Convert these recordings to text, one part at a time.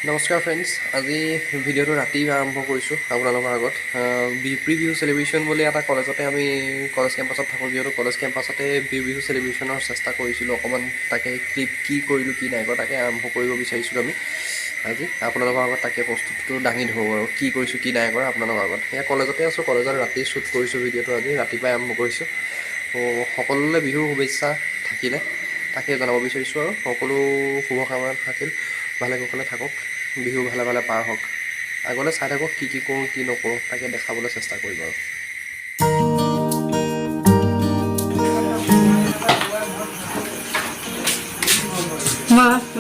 নমস্কাৰ ফ্ৰেণ্ডছ, আজি ভিডিঅ'টো ৰাতি আৰম্ভ কৰিছোঁ আপোনালোকৰ আগত। বিহু চেলিব্ৰেশ্যন বুলি এটা কলেজতে আমি কলেজ কেম্পাছত থাকোঁ, যিহেতু কলেজ কেম্পাছতে বিহু চেলিব্ৰেশ্যনৰ চেষ্টা কৰিছিলোঁ। অকণমান তাকে ক্লিপ কি কৰিলোঁ কি নাই কৰা তাকে আৰম্ভ কৰিব বিচাৰিছিলোঁ আমি আজি আপোনালোকৰ আগত। তাকে প্ৰস্তুতিটো দাঙি ধৰোঁ আৰু কি কৰিছোঁ কি নাই কৰা আপোনালোকৰ আগত। সেয়া কলেজতে আছোঁ, কলেজত ৰাতি শ্বুট কৰিছোঁ ভিডিঅ'টো, আজি ৰাতিপুৱাই আৰম্ভ কৰিছোঁ। ত' সকলোলৈ বিহুৰ শুভেচ্ছা থাকিলে তাকে জনাব বিচাৰিছোঁ আৰু সকলো শুভকামনা থাকিল। ভালে কুশলে থাকক, বিহু ভালে ভালে পাৰ হওক। আগলৈ চাই থাকক কি কৰোঁ কি নকৰোঁ তাকে দেখাবলৈ চেষ্টা কৰিম আৰু।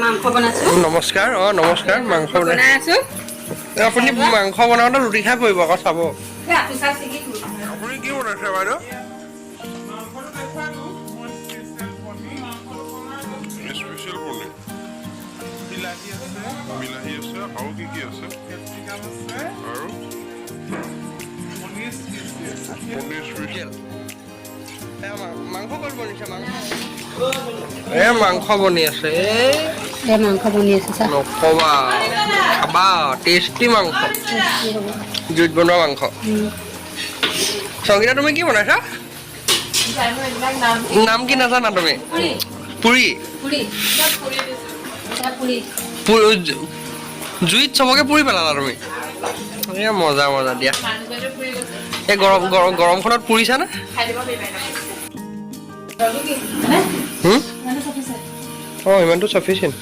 মাংস বনাইছোঁ। নমস্কাৰ। নমস্কাৰ। মাংস বনাই আছোঁ। আপুনি মাংস বনাওঁতে ৰুটি খাই পৰিব আকৌ, চাব। আপুনি কি বনাইছে বাইদেউ? স্পেচিয়েল পনীৰ, বিলাহী আছে আৰু কি কি আছে? আৰু পনীৰ স্পেচিয়েল। মাংস ক'ত বনিছে? মাংস বনি আছে। মাংস বনি আছে চা। নক'বা, খাবা। টেষ্টি মাংস, জুইত বনোৱা মাংস। সংগীতা, তুমি কি বনাইছা? নাম কি নাজানা তুমি? পুৰি। জুইত চবকে পুৰি পেলালা তুমি? মজা মজা দিয়া। এই গৰমখনত পুৰিছা নে? ইমানটো চাফিচিয়েণ্ট।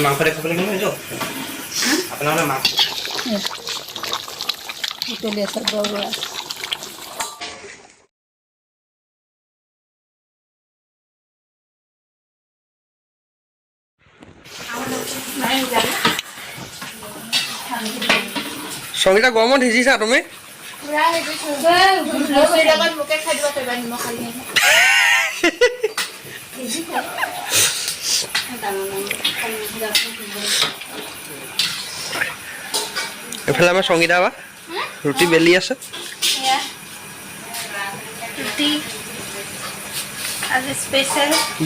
মাংস দেখাব লাগিব এইটো আপোনালোকে মাংস উতলি আছে বৰা। সংগীতা, গৰমত সিজিছা তুমি? এইফালে আমাৰ সংগীতা বা ৰুটি বেলি আছে।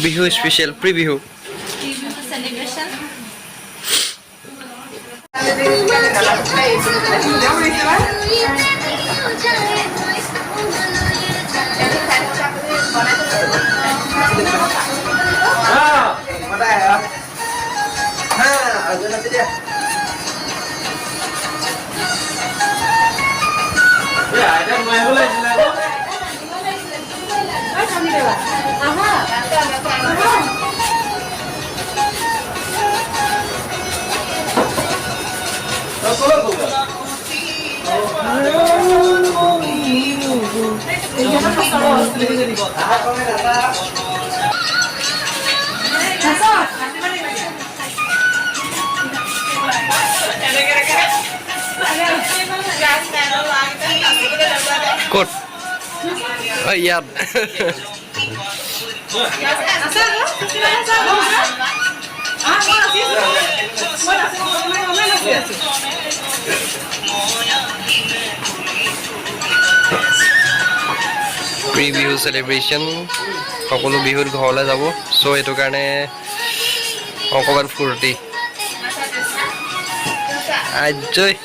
Bihu special, pre Bihu. ক'ত? ইয়াত। প্ৰি বিহু চেলিব্ৰেশ্যন, সকলো বিহুত ঘৰলৈ যাব। চ' সেইটো কাৰণে অকণমান ফূৰ্তি আজয়।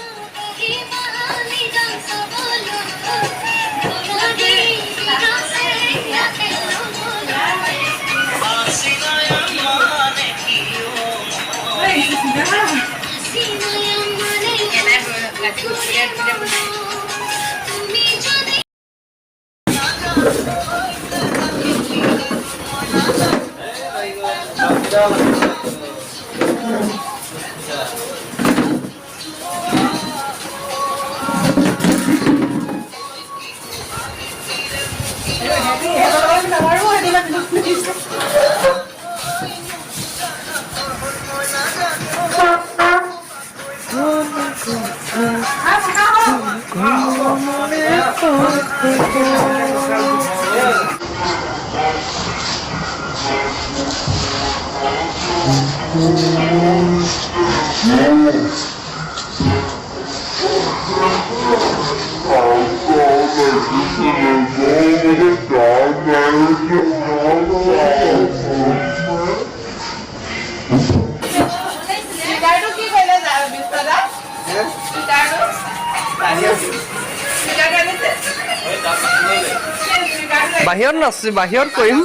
চিগাৰটো কি কৰিলে বিস্তাদা? চিগাৰটো? চিগাৰটো আনিছে? বাহিৰত নাচি বাহিৰত কৰিম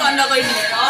বন্ধ কৰি দিলে